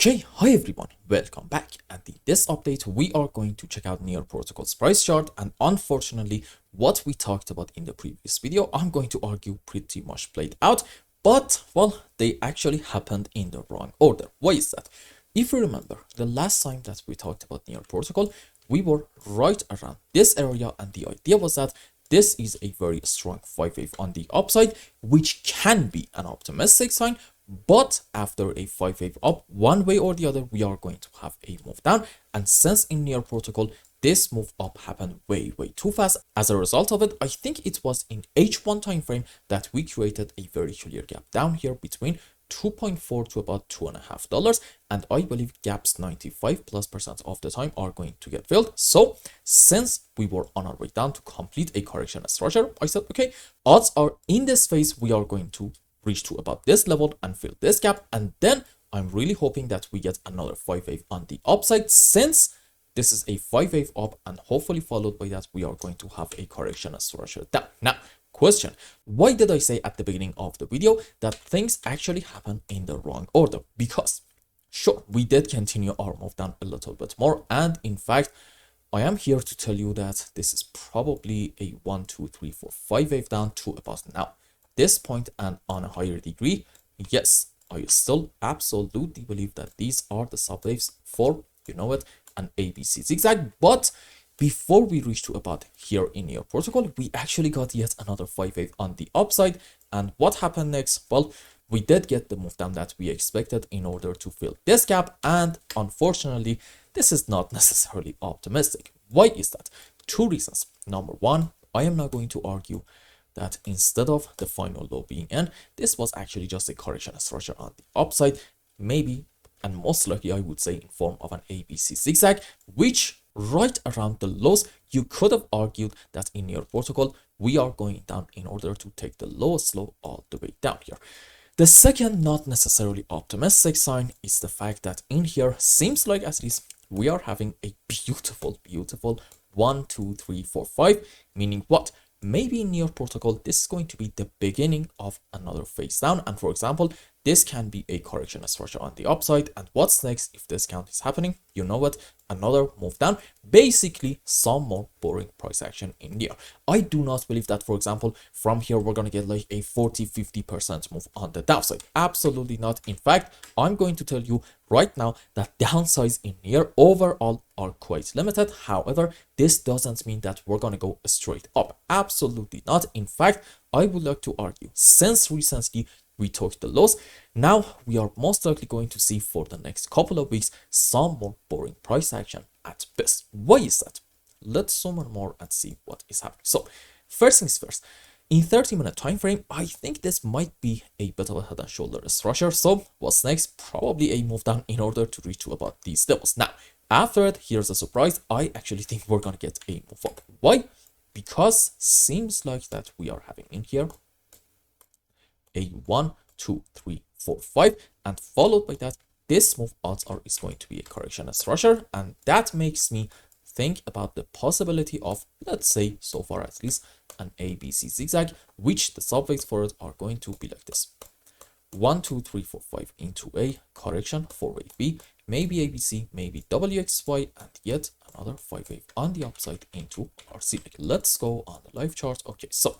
Okay, hi everyone, welcome back. And in this update, we are going to check out Near Protocol's price chart. And unfortunately, what we talked about in the previous video, I'm going to argue pretty much played out. But, well, they actually happened in the wrong order. Why is that? If you remember, the last time that we talked about Near Protocol, we were right around this area. And the idea was that this is a very strong 5-wave on the upside, which can be an optimistic sign. But after a 5-wave up, one way or the other, we are going to have a move down. And since in Near Protocol, this move up happened way too fast. As a result of it, I think it was in H1 time frame that we created a very clear gap down here between 2.4 to about $2.5. And I believe gaps 95+% of the time are going to get filled. So since we were on our way down to complete a correction structure, I said, okay, odds are in this phase, we are going to reach to about this level and fill this gap. And then I'm really hoping that we get another 5-wave on the upside, since this is a 5-wave up, and hopefully followed by that, we are going to have a correction structure down. Now, question, why did I say at the beginning of the video that things actually happen in the wrong order? Because sure, we did continue our move down a little bit more. And in fact, I am here to tell you that this is probably a 1, 2, 3, 4, 5-wave down to about now. This point and on a higher degree, yes, I still absolutely believe that these are the subwaves for, you know it, an ABC zigzag. But before we reach to about here in Near Protocol, we actually got yet another 5-wave on the upside. And what happened next? Well, we did get the move down that we expected in order to fill this gap. And unfortunately, this is not necessarily optimistic. Why is that? Two reasons. Number one, I am not going to argue that instead of the final low being in, this was actually just a correction structure on the upside, maybe and most likely I would say in form of an ABC zigzag, which right around the lows, you could have argued that in Near Protocol we are going down in order to take the lowest low all the way down here. The second not necessarily optimistic sign is the fact that in here seems like at least we are having a beautiful 1, 2, 3, 4, 5, meaning what? Maybe in Near Protocol, this is going to be the beginning of another phase down. And for example, this can be a correction structure on the upside. And what's next if this count is happening? You know what? Another move down, basically some more boring price action in here. I do not believe that, for example, from here, we're going to get like a 40-50% move on the downside. Absolutely not. In fact, I'm going to tell you right now that downsides in here overall are quite limited. However, this doesn't mean that we're going to go straight up. Absolutely not. In fact, I would like to argue, since recently we took the lows, now we are most likely going to see for the next couple of weeks some more boring price action at best. Why is that? Let's zoom in more and see what is happening. So first things first, in 30-minute time frame, I think this might be a bit of a head and shoulder structure. So what's next? Probably a move down in order to reach to about these levels. Now after it, here's a surprise. I actually think we're gonna get a move up. Why? Because seems like that we are having in here a 1, 2, 3, 4, 5, and followed by that, this move odds are is going to be a correction structure. And that makes me think about the possibility of, let's say, so far at least, an ABC zigzag, which the subwaves for it are going to be like this: 1, 2, 3, 4, 5 into a correction, 4-wave B, maybe ABC, maybe WXY, and yet another 5-wave on the upside into RC. Let's go on the live chart. Okay, so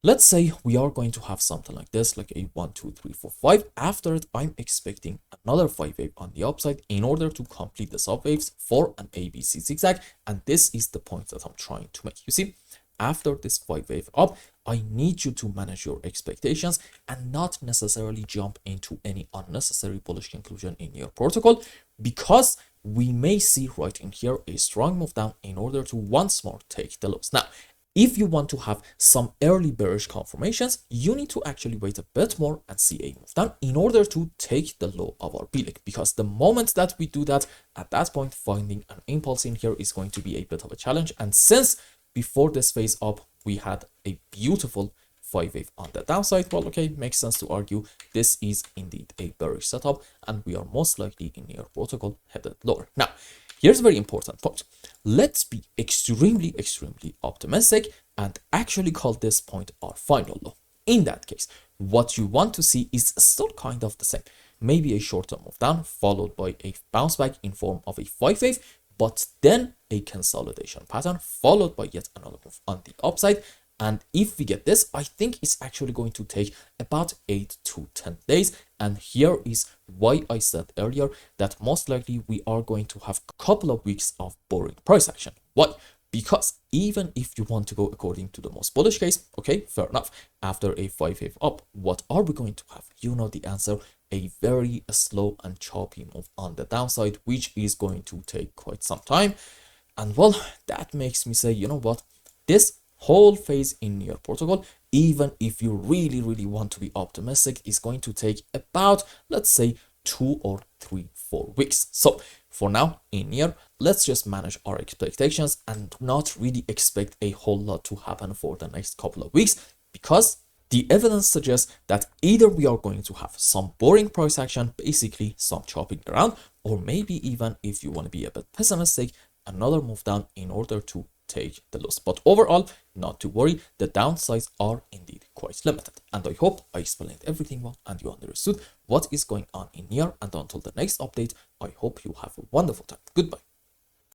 let's say we are going to have something like this, like a 1, 2, 3, 4, 5. After it, I'm expecting another 5-wave on the upside in order to complete the subwaves for an ABC zigzag. And this is the point that I'm trying to make. You see, after this 5-wave up, I need you to manage your expectations and not necessarily jump into any unnecessary bullish conclusion in your protocol, because we may see right in here a strong move down in order to once more take the lows. Now, if you want to have some early bearish confirmations, you need to actually wait a bit more and see a move down in order to take the low of our B-leg. Because the moment that we do that, at that point, finding an impulse in here is going to be a bit of a challenge. And since before this phase up, we had a beautiful 5-wave on the downside, well, okay, makes sense to argue this is indeed a bearish setup, and we are most likely in Near Protocol headed lower. Now, here's a very important point. Let's be extremely optimistic and actually call this point our final low. In that case, what you want to see is still kind of the same. maybe a short-term move down followed by a bounce back in form of a 5 wave, but then a consolidation pattern followed by yet another move on the upside. And if we get this, I think it's actually going to take about 8 to 10 days. And here is why I said earlier that most likely we are going to have a couple of weeks of boring price action. Why? Because even if you want to go according to the most bullish case, okay, fair enough, after a 5 wave up, what are we going to have? You know the answer, a very slow and choppy move on the downside, which is going to take quite some time. And well, that makes me say, you know what, this whole phase in Near protocol, even if you really want to be optimistic, is going to take about, let's say, 2 or 3, 4 weeks. So for now in Near, let's just manage our expectations and not really expect a whole lot to happen for the next couple of weeks, because the evidence suggests that either we are going to have some boring price action, basically some chopping around, or maybe even, if you want to be a bit pessimistic, another move down in order to take the loss. But overall, not to worry, the downsides are indeed quite limited. And I hope I explained everything well and you understood what is going on in here. And until the next update, I hope you have a wonderful time. Goodbye.